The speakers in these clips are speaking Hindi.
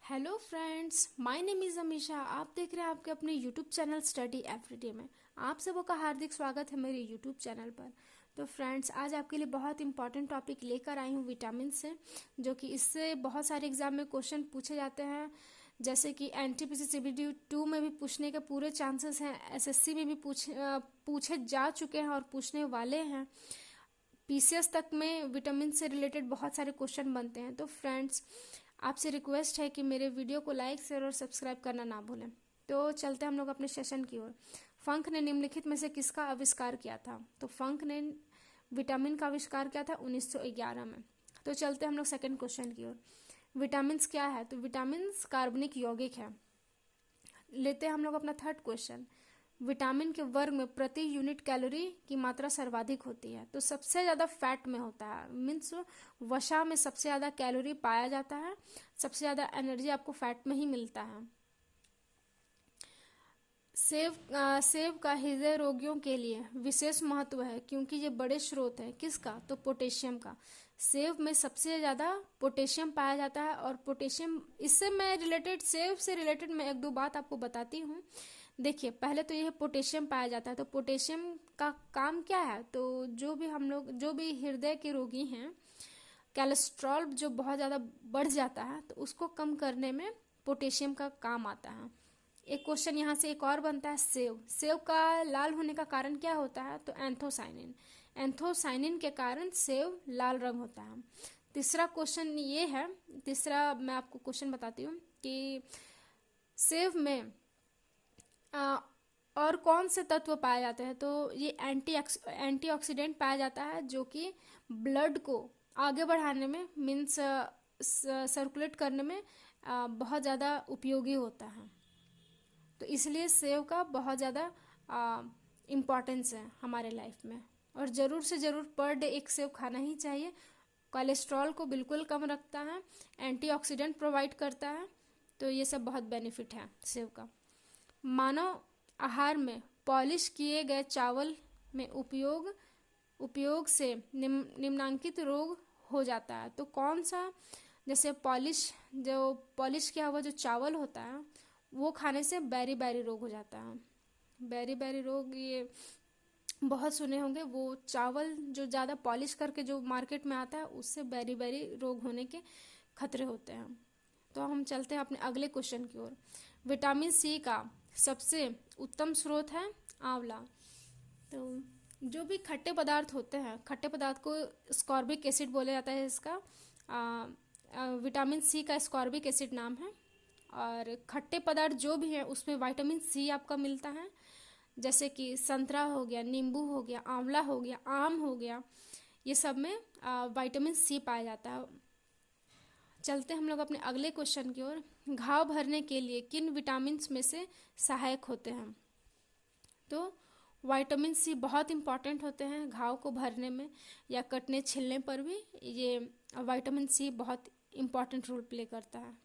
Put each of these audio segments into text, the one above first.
Hello friends, my name is Amisha. आप देख रहे हैं आपके अपने यूट्यूब चैनल स्टडी एवरीडे में। आप सबों का हार्दिक स्वागत है मेरे यूट्यूब चैनल पर। तो फ्रेंड्स, आज आपके लिए बहुत इंपॉर्टेंट टॉपिक लेकर आई हूँ विटामिन से, जो कि इससे बहुत सारे एग्जाम में क्वेश्चन पूछे जाते हैं। जैसे कि एनटीपीसी सीबीटी 2 में भी पूछने के पूरे चांसेस हैं, एसएससी में भी पूछे जा चुके हैं और पूछने वाले हैं। पीसीएस तक में विटामिन से रिलेटेड बहुत सारे क्वेश्चन बनते हैं। तो फ्रेंड्स, आपसे रिक्वेस्ट है कि मेरे वीडियो को लाइक शेयर और सब्सक्राइब करना ना भूलें। तो चलते हम लोग अपने सेशन की ओर। फंक ने निम्नलिखित में से किसका आविष्कार किया था? तो फंक ने विटामिन का आविष्कार किया था 1911 में। तो चलते हम लोग सेकंड क्वेश्चन की ओर। विटामिन्स क्या है? तो विटामिन्स कार्बनिक यौगिक है। लेते हैं हम लोग अपना थर्ड क्वेश्चन। विटामिन के वर्ग में प्रति यूनिट कैलोरी की मात्रा सर्वाधिक होती है। तो सबसे ज़्यादा फैट में होता है, मीन्स वसा में सबसे ज़्यादा कैलोरी पाया जाता है, सबसे ज़्यादा एनर्जी आपको फैट में ही मिलता है। सेब का हृदय रोगियों के लिए विशेष महत्व है क्योंकि ये बड़े स्रोत है किसका? तो पोटेशियम का। सेब में सबसे ज़्यादा पोटेशियम पाया जाता है और पोटेशियम इससे मैं रिलेटेड सेब से रिलेटेड मैं एक दो बात आपको बताती हूँ। देखिए, पहले तो यह पोटेशियम पाया जाता है। तो पोटेशियम का काम क्या है? तो जो भी हृदय के रोगी हैं, कोलेस्ट्रॉल जो बहुत ज़्यादा बढ़ जाता है तो उसको कम करने में पोटेशियम का काम आता है। एक क्वेश्चन यहाँ से एक और बनता है। सेब का लाल होने का कारण क्या होता है? तो एंथोसाइनिन। एंथोसाइनिन के कारण सेब लाल रंग होता है। तीसरा क्वेश्चन ये है, तीसरा मैं आपको क्वेश्चन बताती हूँ कि सेब में और कौन से तत्व पाए जाते हैं? तो ये एंटीऑक्सीडेंट पाया जाता है जो कि ब्लड को आगे बढ़ाने में, मीन्स सर्कुलेट करने में बहुत ज़्यादा उपयोगी होता है। तो इसलिए सेब का बहुत ज़्यादा इम्पोर्टेंस है हमारे लाइफ में, और ज़रूर से ज़रूर पर डे एक सेब खाना ही चाहिए। कोलेस्ट्रॉल को बिल्कुल कम रखता है, एंटीऑक्सीडेंट प्रोवाइड करता है। तो ये सब बहुत बेनिफिट है सेब का। मानव आहार में पॉलिश किए गए चावल में उपयोग से निम्नांकित रोग हो जाता है। तो कौन सा? जैसे पॉलिश किया हुआ जो चावल होता है वो खाने से बैरी बैरी रोग हो जाता है। बैरी बैरी रोग ये बहुत सुने होंगे। वो चावल जो ज़्यादा पॉलिश करके जो मार्केट में आता है उससे बैरी बैरी रोग होने के खतरे होते हैं। तो हम चलते हैं अपने अगले क्वेश्चन की ओर। विटामिन सी का सबसे उत्तम स्रोत है आंवला। तो जो भी खट्टे पदार्थ होते हैं, खट्टे पदार्थ को स्कॉर्बिक एसिड बोला जाता है। इसका विटामिन सी का स्कॉर्बिक एसिड नाम है। और खट्टे पदार्थ जो भी हैं उसमें विटामिन सी आपका मिलता है। जैसे कि संतरा हो गया, नींबू हो गया, आंवला हो गया, आम हो गया, ये सब में विटामिन सी पाया जाता है। चलते हम लोग अपने अगले क्वेश्चन की ओर। घाव भरने के लिए किन विटामिन में से सहायक होते हैं? तो विटामिन सी बहुत इंपॉर्टेंट होते हैं घाव को भरने में या कटने छिलने पर भी। ये विटामिन सी बहुत इंपॉर्टेंट रोल प्ले करता है।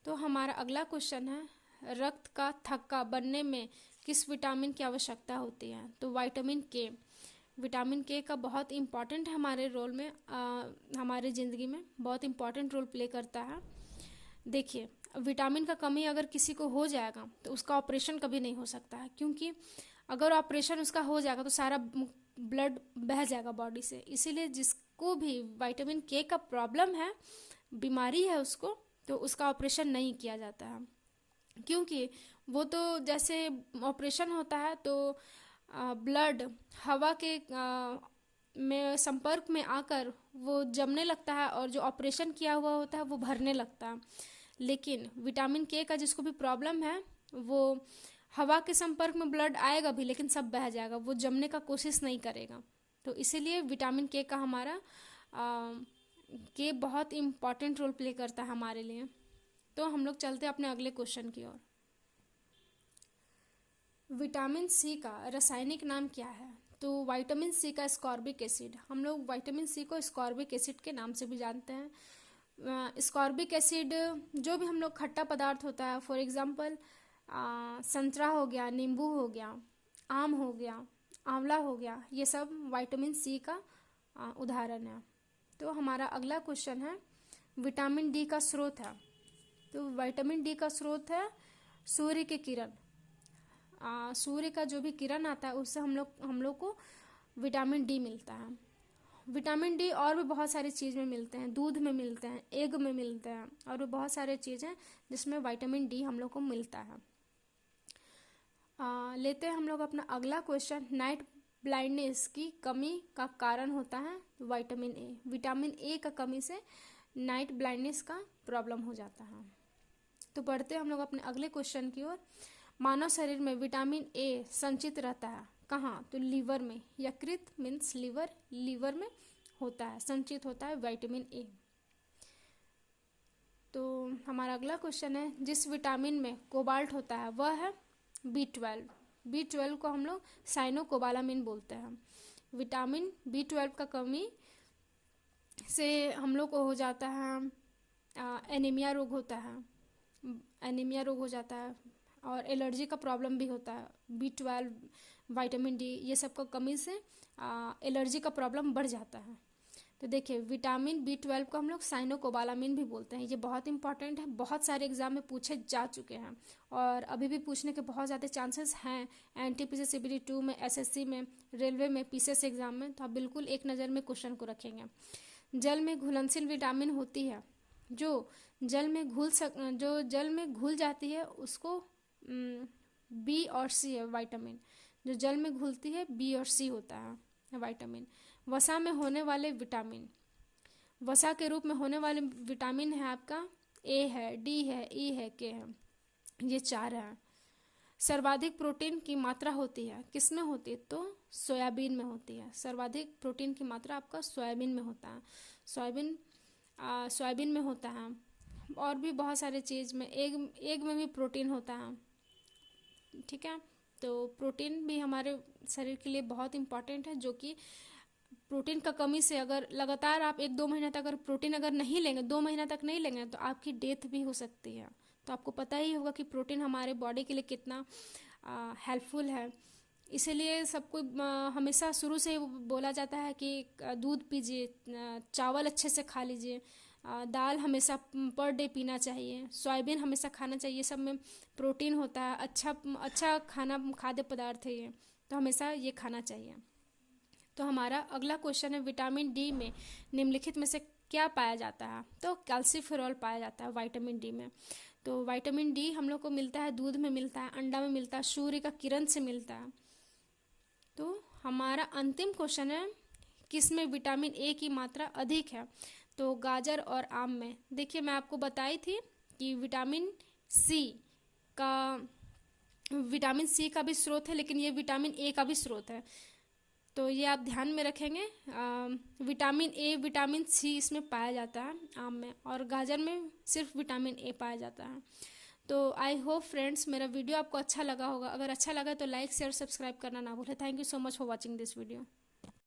तो हमारा अगला क्वेश्चन है, रक्त का थक्का बनने में किस विटामिन की आवश्यकता होती है? तो विटामिन के। विटामिन के का बहुत इम्पॉर्टेंट है हमारे रोल में, हमारी ज़िंदगी में बहुत इम्पॉर्टेंट रोल प्ले करता है। देखिए, विटामिन का कमी अगर किसी को हो जाएगा तो उसका ऑपरेशन कभी नहीं हो सकता है, क्योंकि अगर ऑपरेशन उसका हो जाएगा तो सारा ब्लड बह जाएगा बॉडी से। इसीलिए जिसको भी विटामिन के का प्रॉब्लम है, बीमारी है उसको, तो उसका ऑपरेशन नहीं किया जाता है। क्योंकि वो तो जैसे ऑपरेशन होता है तो ब्लड हवा के में संपर्क में आकर वो जमने लगता है और जो ऑपरेशन किया हुआ होता है वो भरने लगता है। लेकिन विटामिन के का जिसको भी प्रॉब्लम है, वो हवा के संपर्क में ब्लड आएगा भी लेकिन सब बह जाएगा, वो जमने का कोशिश नहीं करेगा। तो इसीलिए विटामिन के का हमारा के बहुत इम्पॉर्टेंट रोल प्ले करता है हमारे लिए। तो हम लोग चलते हैं अपने अगले क्वेश्चन की ओर। विटामिन सी का रासायनिक नाम क्या है? तो विटामिन सी का स्कॉर्बिक एसिड। हम लोग विटामिन सी को स्कॉर्बिक एसिड के नाम से भी जानते हैं। स्कॉर्बिक एसिड जो भी हम लोग खट्टा पदार्थ होता है, फॉर एग्जांपल संतरा हो गया, नींबू हो गया, आम हो गया, आंवला हो गया, ये सब विटामिन सी का उदाहरण है। तो हमारा अगला क्वेश्चन है, विटामिन डी का स्रोत है। तो विटामिन डी का स्रोत है सूर्य के किरण। सूर्य का जो भी किरण आता है उससे हम लोग को विटामिन डी मिलता है। विटामिन डी और भी बहुत सारी चीज़ में मिलते हैं, दूध में मिलते हैं, एग में मिलते हैं, और भी बहुत सारे चीज़ें जिसमें विटामिन डी हम लोग को मिलता है। लेते हैं हम लोग अपना अगला क्वेश्चन। नाइट ब्लाइंडनेस की कमी का कारण होता है विटामिन ए। विटामिन ए का कमी से नाइट ब्लाइंडनेस का प्रॉब्लम हो जाता है। तो बढ़ते हैं हम लोग अपने अगले क्वेश्चन की ओर। मानव शरीर में विटामिन ए संचित रहता है कहाँ? तो लीवर में। यकृत मीन्स लीवर में होता है, संचित होता है विटामिन ए। तो हमारा अगला क्वेश्चन है, जिस विटामिन में कोबाल्ट होता है वह है B12। B12 को हम लोग साइनोकोबालामिन बोलते हैं। विटामिन B12 का कमी से हम लोग को हो जाता है एनीमिया रोग होता है, एनीमिया रोग हो जाता है, और एलर्जी का प्रॉब्लम भी होता है। B12, विटामिन डी, ये सब का कमी से एलर्जी का प्रॉब्लम बढ़ जाता है। तो देखिए, विटामिन B12 को हम लोग साइनोकोबालामिन भी बोलते हैं। ये बहुत इंपॉर्टेंट है, बहुत सारे एग्जाम में पूछे जा चुके हैं और अभी भी पूछने के बहुत ज़्यादा चांसेस हैं। NTPC CBT 2 में, SSC में, रेलवे में, PCS एग्जाम में, तो आप बिल्कुल एक नज़र में क्वेश्चन को रखेंगे। जल में घुलनशील विटामिन होती है जो जल में घुल जाती है उसको B और C है विटामिन। जो जल में घुलती है B और C होता है विटामिन। वसा में होने वाले विटामिन, वसा के रूप में होने वाले विटामिन है आपका A है, D है, E है, K है, ये 4 है। सर्वाधिक प्रोटीन की मात्रा होती है किस में होती है? तो सोयाबीन में होती है। सर्वाधिक प्रोटीन की मात्रा आपका सोयाबीन में होता है। सोयाबीन में होता है, और भी बहुत सारे चीज़ में, एग में भी प्रोटीन होता है। ठीक है, तो प्रोटीन भी हमारे शरीर के लिए बहुत इम्पॉर्टेंट है, जो कि प्रोटीन का कमी से अगर लगातार आप 1-2 महीना तक अगर प्रोटीन अगर नहीं लेंगे, 2 महीना तक नहीं लेंगे, तो आपकी डेथ भी हो सकती है। तो आपको पता ही होगा कि प्रोटीन हमारे बॉडी के लिए कितना हेल्पफुल है। इसीलिए सबको हमेशा शुरू से बोला जाता है कि दूध पीजिए, चावल अच्छे से खा लीजिए, दाल हमेशा पर डे पीना चाहिए, सोयाबीन हमेशा खाना चाहिए। सब में प्रोटीन होता है, अच्छा खाना, खाद्य पदार्थ है ये, तो हमेशा ये खाना चाहिए। तो हमारा अगला क्वेश्चन है, विटामिन डी में निम्नलिखित में से क्या पाया जाता है? तो कैल्सीफेरॉल पाया जाता है विटामिन डी में। तो विटामिन डी हम लोग को मिलता है, दूध में मिलता है, अंडा में मिलता है, सूर्य का किरण से मिलता है। तो हमारा अंतिम क्वेश्चन है, किस में विटामिन ए की मात्रा अधिक है? तो गाजर और आम में। देखिए, मैं आपको बताई थी कि विटामिन सी का भी स्रोत है, लेकिन ये विटामिन ए का भी स्रोत है। तो ये आप ध्यान में रखेंगे। विटामिन ए, विटामिन सी इसमें पाया जाता है आम में, और गाजर में सिर्फ विटामिन ए पाया जाता है। तो आई होप फ्रेंड्स मेरा वीडियो आपको अच्छा लगा होगा। अगर अच्छा लगा तो लाइक, शेयर, सब्सक्राइब करना ना भूलें। Thank you so much for watching this video.